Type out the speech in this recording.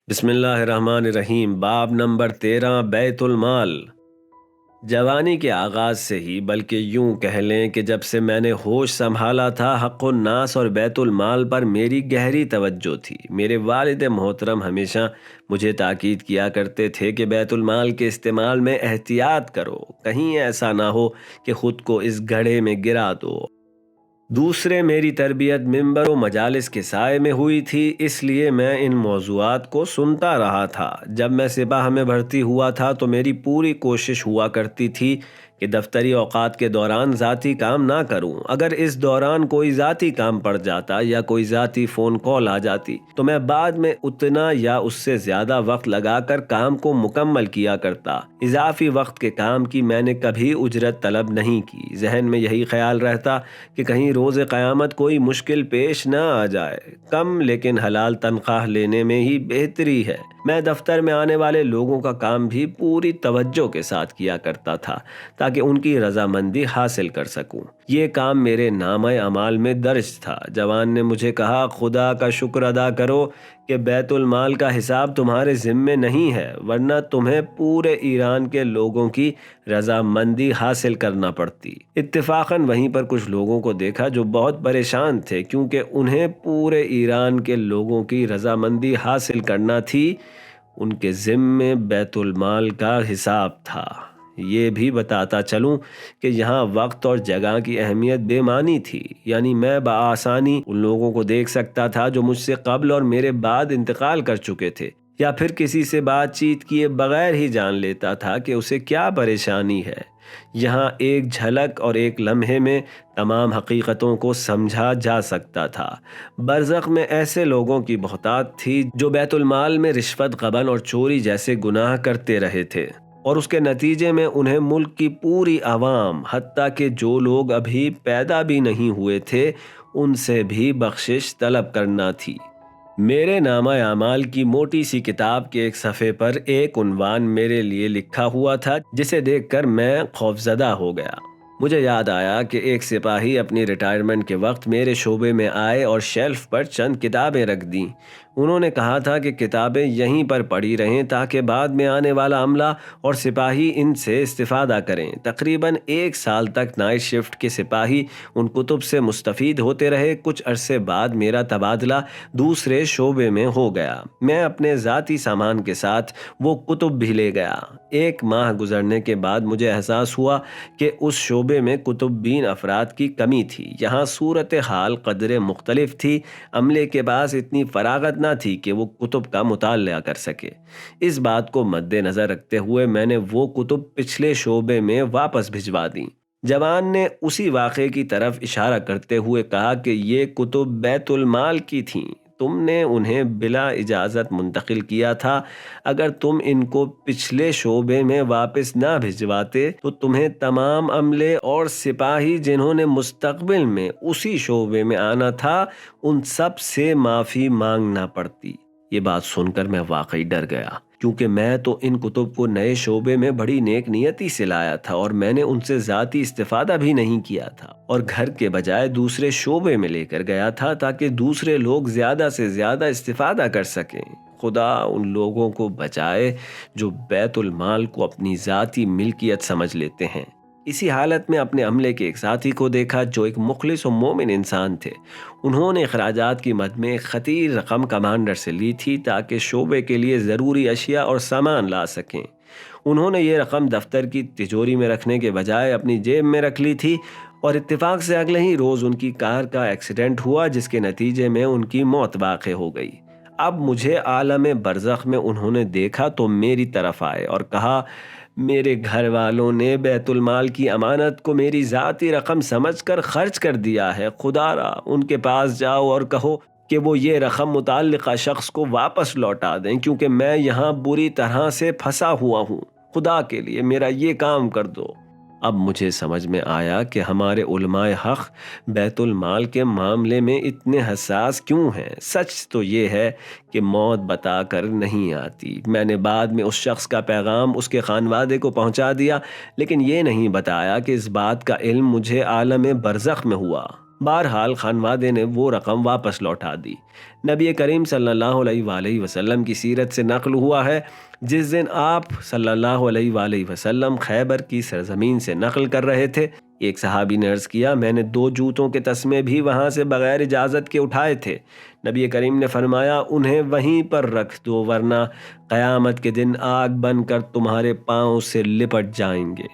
بسم اللہ الرحمن الرحیم۔ باب نمبر 13، بیت المال۔ جوانی کے آغاز سے ہی، بلکہ یوں کہہ لیں کہ جب سے میں نے ہوش سنبھالا تھا، حق الناس اور بیت المال پر میری گہری توجہ تھی۔ میرے والد محترم ہمیشہ مجھے تاکید کیا کرتے تھے کہ بیت المال کے استعمال میں احتیاط کرو، کہیں ایسا نہ ہو کہ خود کو اس گڑھے میں گرا دو۔ دوسرے، میری تربیت منبر و مجالس کے سائے میں ہوئی تھی، اس لیے میں ان موضوعات کو سنتا رہا تھا۔ جب میں سپاہ میں بھرتی ہوا تھا تو میری پوری کوشش ہوا کرتی تھی کہ دفتری اوقات کے دوران ذاتی کام نہ کروں۔ اگر اس دوران کوئی ذاتی کام پڑ جاتا یا کوئی ذاتی فون کال آ جاتی تو میں بعد میں اتنا یا اس سے زیادہ وقت لگا کر کام کو مکمل کیا کرتا۔ اضافی وقت کے کام کی میں نے کبھی اجرت طلب نہیں کی۔ ذہن میں یہی خیال رہتا کہ کہیں روز قیامت کوئی مشکل پیش نہ آ جائے۔ کم لیکن حلال تنخواہ لینے میں ہی بہتری ہے۔ میں دفتر میں آنے والے لوگوں کا کام بھی پوری توجہ کے ساتھ کیا کرتا تھا تاکہ ان کی رضامندی حاصل کر سکوں۔ یہ کام میرے نامہ اعمال میں درج تھا۔ جوان نے مجھے کہا، خدا کا شکر ادا کرو کہ بیت المال کا حساب تمہارے ذمے نہیں ہے، ورنہ تمہیں پورے ایران کے لوگوں کی رضامندی حاصل کرنا پڑتی۔ اتفاقاً وہیں پر کچھ لوگوں کو دیکھا جو بہت پریشان تھے، کیونکہ انہیں پورے ایران کے لوگوں کی رضامندی حاصل کرنا تھی۔ ان کے ذمے بیت المال کا حساب تھا۔ یہ بھی بتاتا چلوں کہ یہاں وقت اور جگہ کی اہمیت بے معنی تھی، یعنی میں بآسانی ان لوگوں کو دیکھ سکتا تھا جو مجھ سے قبل اور میرے بعد انتقال کر چکے تھے، یا پھر کسی سے بات چیت کیے بغیر ہی جان لیتا تھا کہ اسے کیا پریشانی ہے۔ یہاں ایک جھلک اور ایک لمحے میں تمام حقیقتوں کو سمجھا جا سکتا تھا۔ برزخ میں ایسے لوگوں کی بہتات تھی جو بیت المال میں رشوت، غبن اور چوری جیسے گناہ کرتے رہے تھے، اور اس کے نتیجے میں انہیں ملک کی پوری عوام، حتیٰ کہ جو لوگ ابھی پیدا بھی نہیں ہوئے تھے، ان سے بھی بخشش طلب کرنا تھی۔ میرے نامہ اعمال کی موٹی سی کتاب کے ایک صفحے پر ایک عنوان میرے لیے لکھا ہوا تھا، جسے دیکھ کر میں خوفزدہ ہو گیا۔ مجھے یاد آیا کہ ایک سپاہی اپنی ریٹائرمنٹ کے وقت میرے شعبے میں آئے اور شیلف پر چند کتابیں رکھ دیں۔ انہوں نے کہا تھا کہ کتابیں یہیں پر پڑی رہیں تاکہ بعد میں آنے والا عملہ اور سپاہی ان سے استفادہ کریں۔ تقریباً 1 سال تک نائٹ شفٹ کے سپاہی ان کتب سے مستفید ہوتے رہے۔ کچھ عرصے بعد میرا تبادلہ دوسرے شعبے میں ہو گیا۔ میں اپنے ذاتی سامان کے ساتھ وہ کتب بھی لے گیا۔ 1 ماہ گزرنے کے بعد مجھے احساس ہوا کہ اس شعبے میں کتب بین افراد کی کمی تھی۔ یہاں صورتحال قدرے مختلف تھی۔ عملے کے پاس اتنی فراغت نہ تھی کہ وہ کتب کا مطالعہ کر سکے۔ اس بات کو مد نظر رکھتے ہوئے میں نے وہ کتب پچھلے شعبے میں واپس بھجوا دیں۔ جوان نے اسی واقعے کی طرف اشارہ کرتے ہوئے کہا کہ یہ کتب بیت المال کی تھیں، تم نے انہیں بلا اجازت منتقل کیا تھا۔ اگر تم ان کو پچھلے شعبے میں واپس نہ بھجواتے تو تمہیں تمام عملے اور سپاہی جنہوں نے مستقبل میں اسی شعبے میں آنا تھا، ان سب سے معافی مانگنا پڑتی۔ یہ بات سن کر میں واقعی ڈر گیا، کیونکہ میں تو ان کتب کو نئے شعبے میں بڑی نیک نیتی سے لایا تھا اور میں نے ان سے ذاتی استفادہ بھی نہیں کیا تھا، اور گھر کے بجائے دوسرے شعبے میں لے کر گیا تھا تاکہ دوسرے لوگ زیادہ سے زیادہ استفادہ کر سکیں۔ خدا ان لوگوں کو بچائے جو بیت المال کو اپنی ذاتی ملکیت سمجھ لیتے ہیں۔ اسی حالت میں اپنے عملے کے ایک ساتھی کو دیکھا جو ایک مخلص و مومن انسان تھے۔ انہوں نے اخراجات کی مد میں ایک خطیر رقم کمانڈر سے لی تھی تاکہ شعبے کے لیے ضروری اشیاء اور سامان لا سکیں۔ انہوں نے یہ رقم دفتر کی تجوری میں رکھنے کے بجائے اپنی جیب میں رکھ لی تھی، اور اتفاق سے اگلے ہی روز ان کی کار کا ایکسیڈنٹ ہوا، جس کے نتیجے میں ان کی موت واقع ہو گئی۔ اب مجھے عالم برزخ میں انہوں نے دیکھا تو میری طرف آئے اور کہا، میرے گھر والوں نے بیت المال کی امانت کو میری ذاتی رقم سمجھ کر خرچ کر دیا ہے۔ خدا را ان کے پاس جاؤ اور کہو کہ وہ یہ رقم متعلقہ شخص کو واپس لوٹا دیں، کیونکہ میں یہاں بری طرح سے پھنسا ہوا ہوں۔ خدا کے لیے میرا یہ کام کر دو۔ اب مجھے سمجھ میں آیا کہ ہمارے علماء حق بیت المال کے معاملے میں اتنے حساس کیوں ہیں۔ سچ تو یہ ہے کہ موت بتا کر نہیں آتی۔ میں نے بعد میں اس شخص کا پیغام اس کے خانوادے کو پہنچا دیا، لیکن یہ نہیں بتایا کہ اس بات کا علم مجھے عالم برزخ میں ہوا۔ بہرحال خانوادے نے وہ رقم واپس لوٹا دی۔ نبی کریم صلی اللہ علیہ وآلہ وسلم کی سیرت سے نقل ہوا ہے، جس دن آپ صلی اللہ علیہ وآلہ وسلم خیبر کی سرزمین سے نقل کر رہے تھے، ایک صحابی نے عرض کیا، میں نے 2 جوتوں کے تسمے بھی وہاں سے بغیر اجازت کے اٹھائے تھے۔ نبی کریم نے فرمایا، انہیں وہیں پر رکھ دو ورنہ قیامت کے دن آگ بن کر تمہارے پاؤں سے لپٹ جائیں گے۔